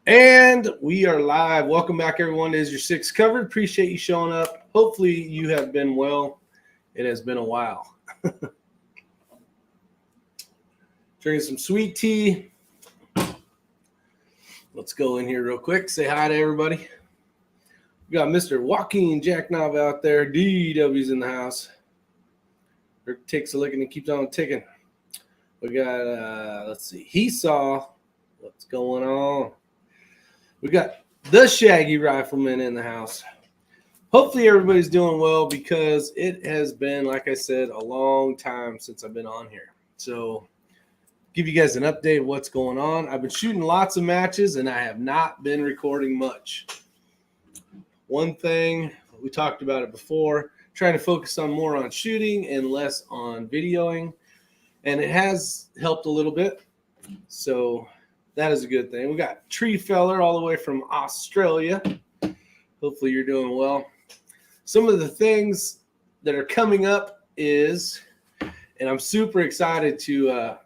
And we are live. Welcome back, everyone, to Isyour6covered. Appreciate you showing up. Hopefully you have been well. It has been a while. Drinking some sweet tea. Let's go in here real quick. Say hi to everybody. We got Mr. Joaquin Jackknob out there. DW's in the house. Rick takes a look and he keeps on ticking. We got, let's see, he saw what's going on. We got the Shaggy Rifleman in the house. Hopefully everybody's doing well because it has been, like I said, a long time since I've been on here. So give you guys an update of what's going on. I've been shooting lots of matches and I have not been recording much. One thing, we talked about it before, trying to focus on more on shooting and less on videoing. And it has helped a little bit. So that is a good thing. We got Tree Feller all the way from Australia. Hopefully you're doing well. Some of the things that are coming up is, and I'm super excited to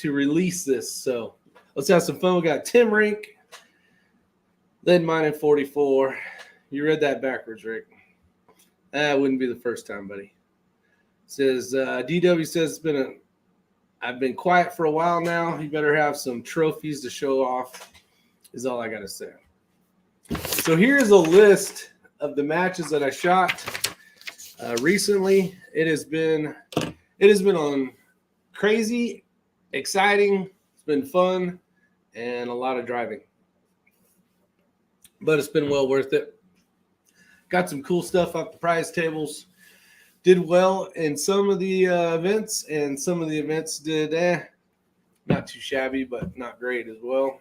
release this. So let's have some fun. We got Tim Rink, lead mine in 44. You read that backwards, Rick. That wouldn't be the first time, buddy. It says DW says I've been quiet for a while now. You better have some trophies to show off, is all I got to say. So here's a list of the matches that I shot recently. It has been on crazy, exciting. It's been fun and a lot of driving, but it's been well worth it. Got some cool stuff off the prize tables. Did well in some of the events, and some of the events did not too shabby, but not great as well.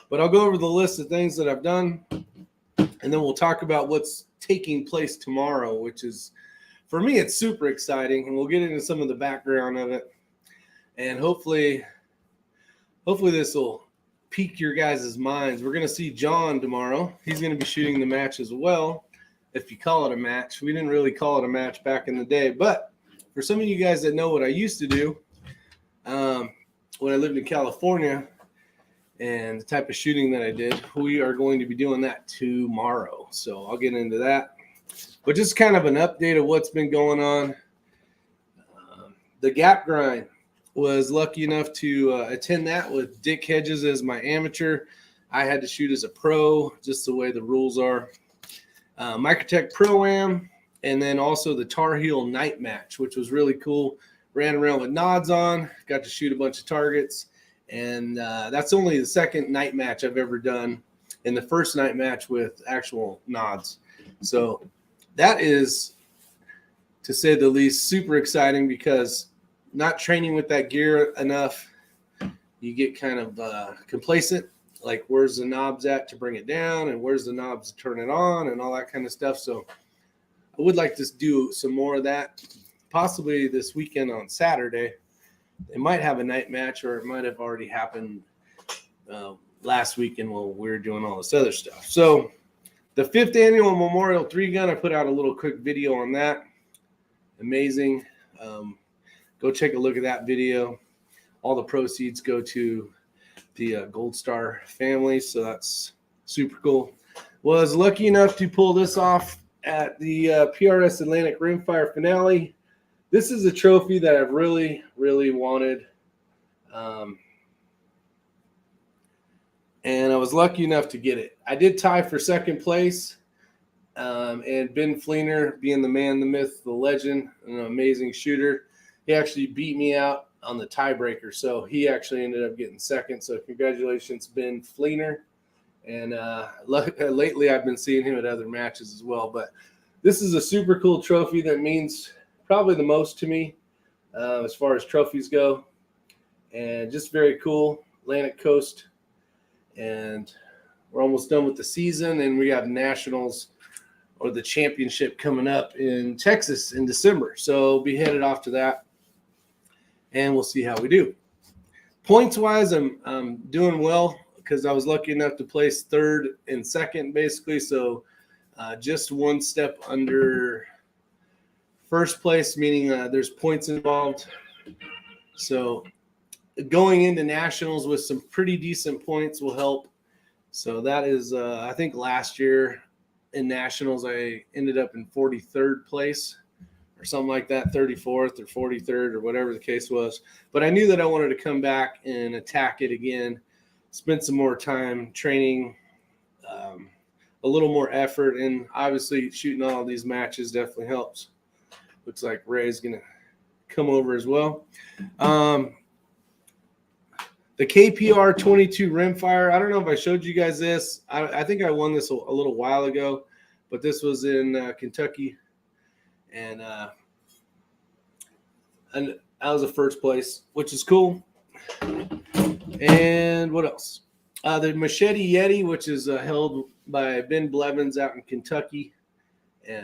But I'll go over the list of things that I've done, and then we'll talk about what's taking place tomorrow, which is, for me, it's super exciting, and we'll get into some of the background of it. And hopefully this will pique your guys' minds. We're going to see John tomorrow. He's going to be shooting the match as well. If you call it a match. We didn't really call it a match back in the day, but for some of you guys that know what I used to do when I lived in California and the type of shooting that I did, we are going to be doing that tomorrow. So I'll get into that. But just kind of an update of what's been going on. The Gap Grind, was lucky enough to attend that with Dick Hedges as my amateur. I had to shoot as a pro, just the way the rules are. Microtech Pro-Am, and then also the Tar Heel night match, which was really cool. Ran around with nods on, got to shoot a bunch of targets, and that's only the second night match I've ever done, and the first night match with actual nods. So that is, to say the least, super exciting because not training with that gear enough, you get kind of complacent. Like, where's the knobs at to bring it down, and where's the knobs to turn it on, and all that kind of stuff. So I would like to do some more of that, possibly this weekend on Saturday. They might have a night match, or it might have already happened last weekend while we were doing all this other stuff. So the 5th annual Memorial 3-gun, I put out a little quick video on that. Amazing. Go take a look at that video. All the proceeds go to the Gold Star family, so that's super cool. Was lucky enough to pull this off at the PRS Atlantic Rimfire finale. This is a trophy that I've really, really wanted, and I was lucky enough to get it. I did tie for second place, and Ben Fleener, being the man, the myth, the legend, an amazing shooter, he actually beat me out on the tiebreaker, so he actually ended up getting second. So congratulations, Ben Fleener. And lately I've been seeing him at other matches as well. But this is a super cool trophy that means probably the most to me as far as trophies go. And just very cool. Atlantic Coast. And we're almost done with the season, and we have nationals or the championship coming up in Texas in December. So be headed off to that, and we'll see how we do. Points-wise, I'm doing well because I was lucky enough to place 3rd and 2nd, basically. So just one step under first place, meaning there's points involved. So going into nationals with some pretty decent points will help. So that is, I think last year in nationals, I ended up in 43rd place or something like that, 34th or 43rd or whatever the case was. But I knew that I wanted to come back and attack it again, spend some more time training, a little more effort, and obviously shooting all these matches definitely helps. Looks like Ray's going to come over as well. The KPR 22 rimfire, I don't know if I showed you guys this. I think I won this a little while ago, but this was in Kentucky. And I was a first place, which is cool. And what else? The Machete Yeti, which is held by Ben Blevins out in Kentucky,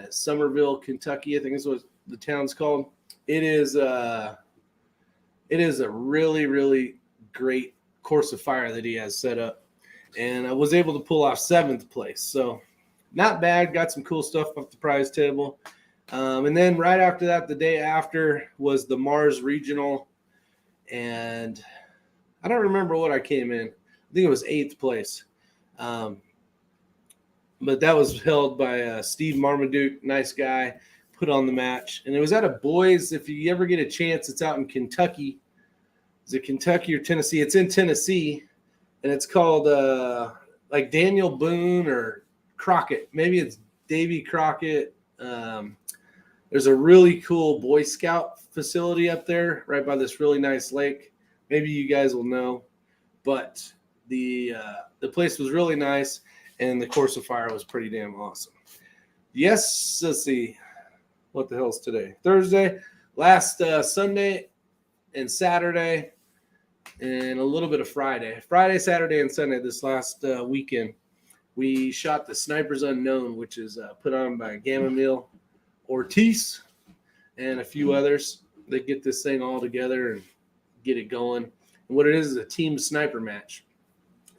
Somerville, Kentucky, I think is what the town's called. It is a really, really great course of fire that he has set up. And I was able to pull off 7th place. So not bad. Got some cool stuff off the prize table. And then right after that, the day after was the Mars Regional. And I don't remember what I came in. I think it was 8th place. But that was held by Steve Marmaduke, nice guy, put on the match. And it was at a boys, if you ever get a chance, it's out in Kentucky. Is it Kentucky or Tennessee? It's in Tennessee. And it's called like Daniel Boone or Crockett. Maybe it's Davy Crockett. There's a really cool Boy Scout facility up there right by this really nice lake. Maybe you guys will know. But the place was really nice, and the course of fire was pretty damn awesome. Yes, let's see. What the hell's today? Thursday. Last Sunday and Saturday and a little bit of Friday. Friday, Saturday, and Sunday this last weekend, we shot the Snipers Unknown, which is put on by Gamamil Ortiz and a few others. They get this thing all together and get it going. And what it is a team sniper match.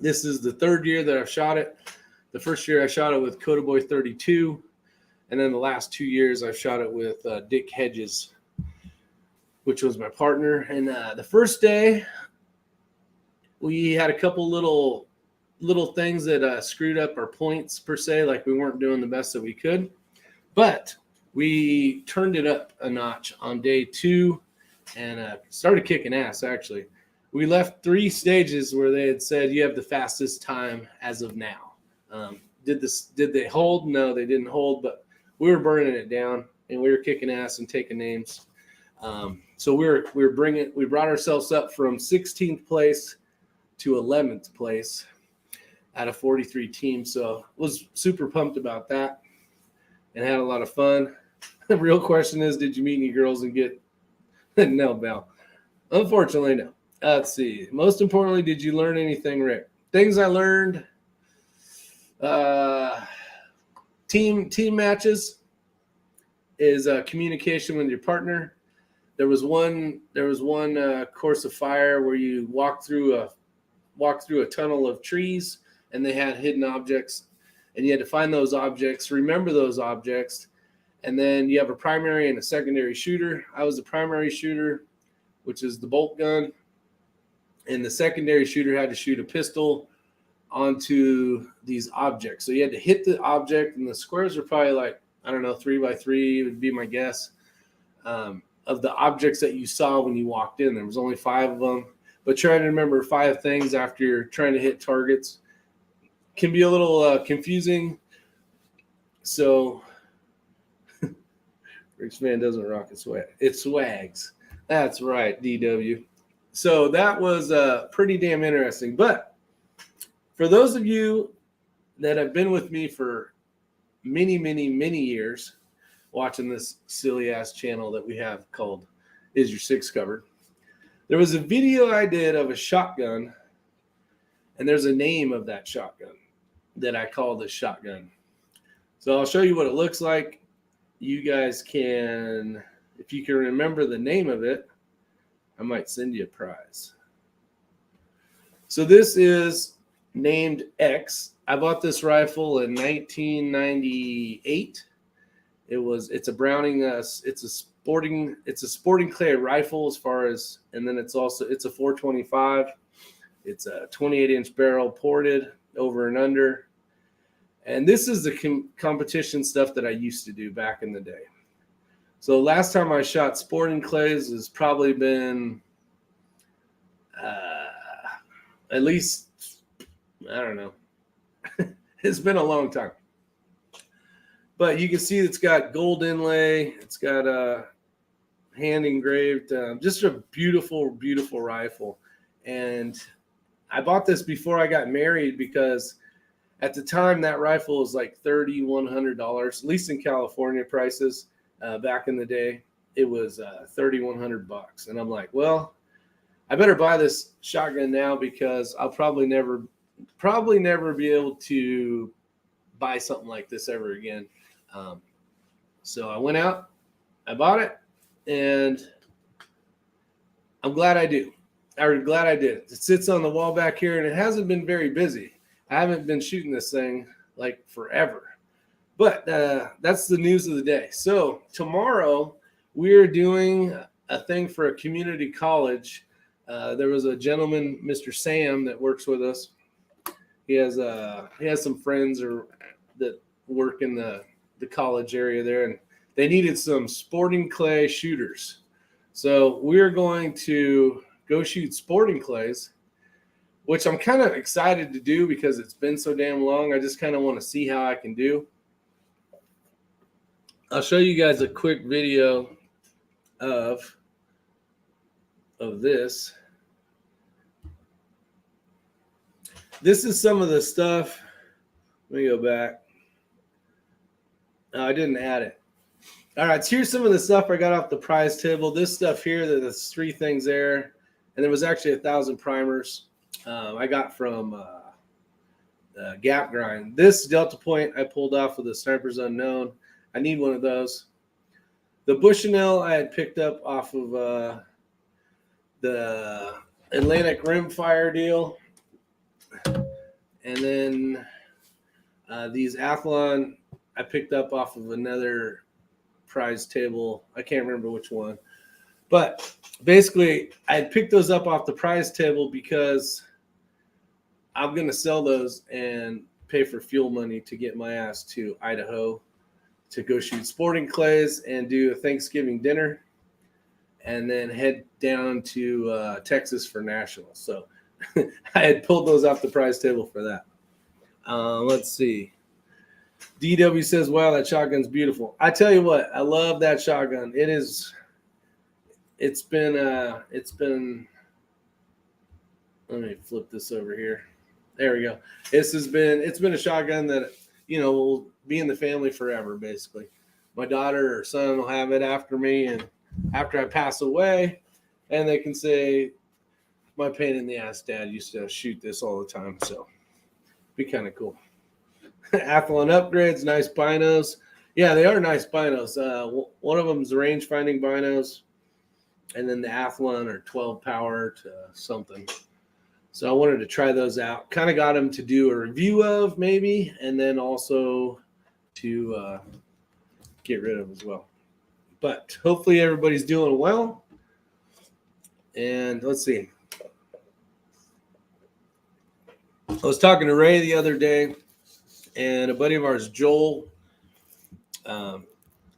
This is the 3rd year that I've shot it. The first year I shot it with Coda Boy 32. And then the last 2 years I've shot it with Dick Hedges, which was my partner. And the first day we had a couple little things that screwed up our points per se, like we weren't doing the best that we could. But we turned it up a notch on day 2 and started kicking ass, actually. We left 3 stages where they had said, you have the fastest time as of now. Did they hold? No, they didn't hold, but we were burning it down and we were kicking ass and taking names. So we brought ourselves up from 16th place to 11th place out of 43 teams. So was super pumped about that and had a lot of fun. The real question is, did you meet any girls and get no, Bell? Unfortunately, no. Let's see. Most importantly, did you learn anything, Rick? Things I learned. Team matches is communication with your partner. There was one course of fire where you walk through a tunnel of trees and they had hidden objects and you had to find those objects, remember those objects, and then you have a primary and a secondary shooter. I was the primary shooter, which is the bolt gun, and the secondary shooter had to shoot a pistol onto these objects. So you had to hit the object, and the squares are probably like, I don't know, 3x3 would be my guess, of the objects that you saw when you walked in. There was only 5 of them, but trying to remember 5 things after you're trying to hit targets can be a little confusing. So Rick's man doesn't rock it swag. It swags. That's right, DW. So that was pretty damn interesting. But for those of you that have been with me for many, many, many years, watching this silly ass channel that we have called Is Your Six Covered, there was a video I did of a shotgun, and there's a name of that shotgun that I call the shotgun. So I'll show you what it looks like. You guys can, if you can remember the name of it, I might send you a prize. So this is named X. I bought this rifle in 1998. It's a Browning. It's a a sporting clay rifle as far as, and then it's a 425. It's a 28-inch barrel ported over and under. And this is the competition stuff that I used to do back in the day. So last time I shot sporting clays has probably been at least, I don't know. It's been a long time. But you can see it's got gold inlay. It's got a hand engraved, just a beautiful, beautiful rifle. And I bought this before I got married because at the time that rifle was like $3,100, at least in California prices. Back in the day, it was $3,100. And I'm like, well, I better buy this shotgun now because I'll probably never be able to buy something like this ever again. So I went out, I bought it, and I'm glad I do. I'm glad I did. It sits on the wall back here, and it hasn't been very busy. I haven't been shooting this thing like forever. But that's the news of the day. So tomorrow we're doing a thing for a community college. There was a gentleman, Mr. Sam, that works with us. He has some friends that work in the college area there, and they needed some sporting clay shooters. So we're going to go shoot sporting clays, which I'm kind of excited to do because it's been so damn long. I just kind of want to see how I can do. I'll show you guys a quick video of this. This is some of the stuff. Let me go back. I didn't add it. All right, so here's some of the stuff I got off the prize table. This stuff here, there's 3 things there. And there was actually 1,000 primers I got from Gap Grind. This Delta Point I pulled off with the Sniper's Unknown. I need one of those. The Bushnell I had picked up off of the Atlantic Rimfire deal. And then these Athlon I picked up off of another prize table. I can't remember which one. But basically, I had picked those up off the prize table because I'm going to sell those and pay for fuel money to get my ass to Idaho to go shoot sporting clays and do a Thanksgiving dinner and then head down to Texas for nationals. So I had pulled those off the prize table for that. Let's see. DW says, wow, that shotgun's beautiful. I tell you what, I love that shotgun. It's been, let me flip this over here. There we go. It's been a shotgun that, will be in the family forever, basically. My daughter or son will have it after me and after I pass away, and they can say, my pain in the ass dad used to shoot this all the time. So be kind of cool. Athlon upgrades, nice binos. Yeah, they are nice binos. One of them is the range finding binos. And then the Athlon are 12 power to something. So I wanted to try those out. Kind of got them to do a review of maybe, and then also to get rid of as well. But hopefully everybody's doing well. And let's see. I was talking to Ray the other day, and a buddy of ours, Joel, I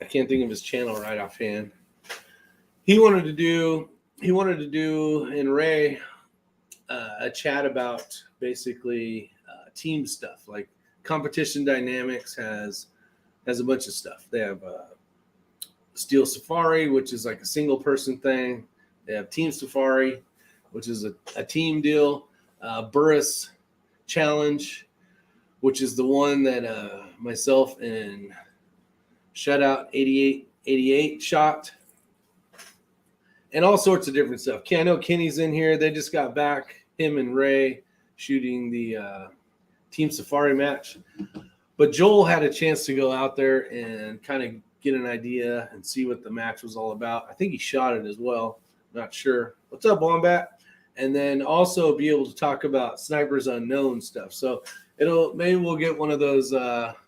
can't think of his channel right offhand. He wanted to do in Ray a chat about basically team stuff. Like Competition Dynamics has a bunch of stuff. They have Steel Safari, which is like a single person thing. They have Team Safari, which is a team deal. Burris Challenge, which is the one that myself and Shutout 88 shot. And all sorts of different stuff. I know Kenny's in here. They just got back, him and Ray, shooting the Team Safari match. But Joel had a chance to go out there and kind of get an idea and see what the match was all about. I think he shot it as well. Not sure. What's up, Wombat? And then also be able to talk about Sniper's Unknown stuff. So maybe we'll get one of those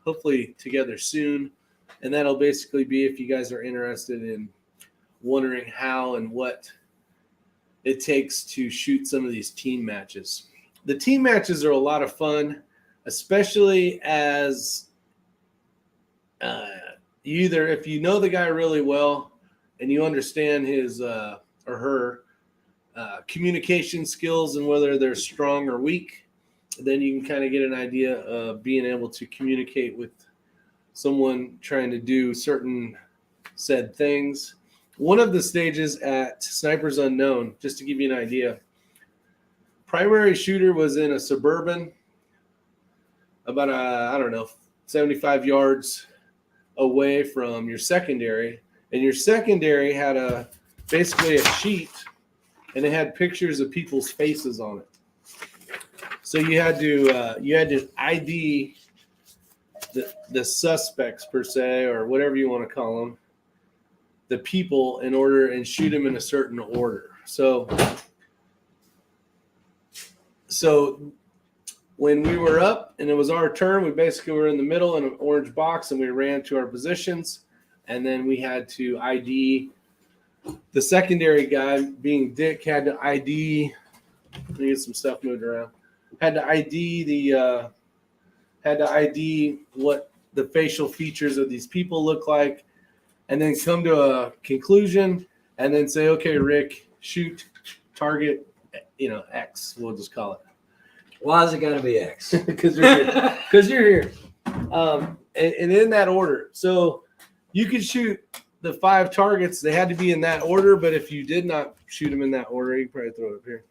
hopefully together soon. And that'll basically be if you guys are interested in wondering how and what it takes to shoot some of these team matches. The team matches are a lot of fun, especially as either if you know the guy really well and you understand his or her communication skills and whether they're strong or weak, then you can kind of get an idea of being able to communicate with someone trying to do certain said things. One of the stages at Snipers Unknown, just to give you an idea, primary shooter was in a Suburban about 75 yards away from your secondary, and your secondary had basically a sheet, and it had pictures of people's faces on it. So you had to ID the suspects per se, or whatever you want to call them, the people, in order and shoot them in a certain order. So when we were up and it was our turn, we basically were in the middle in an orange box and we ran to our positions, and then we had to ID the secondary guy, being Dick, had to ID. Let me get some stuff moved around. Had to ID what the facial features of these people look like, and then come to a conclusion, and then say, okay, Rick, shoot, target, X. We'll just call it. Why is it got to be X? Because you're here. Because you're here. And in that order. So you could shoot the 5 targets. They had to be in that order, but if you did not shoot them in that order, you could probably throw it up here.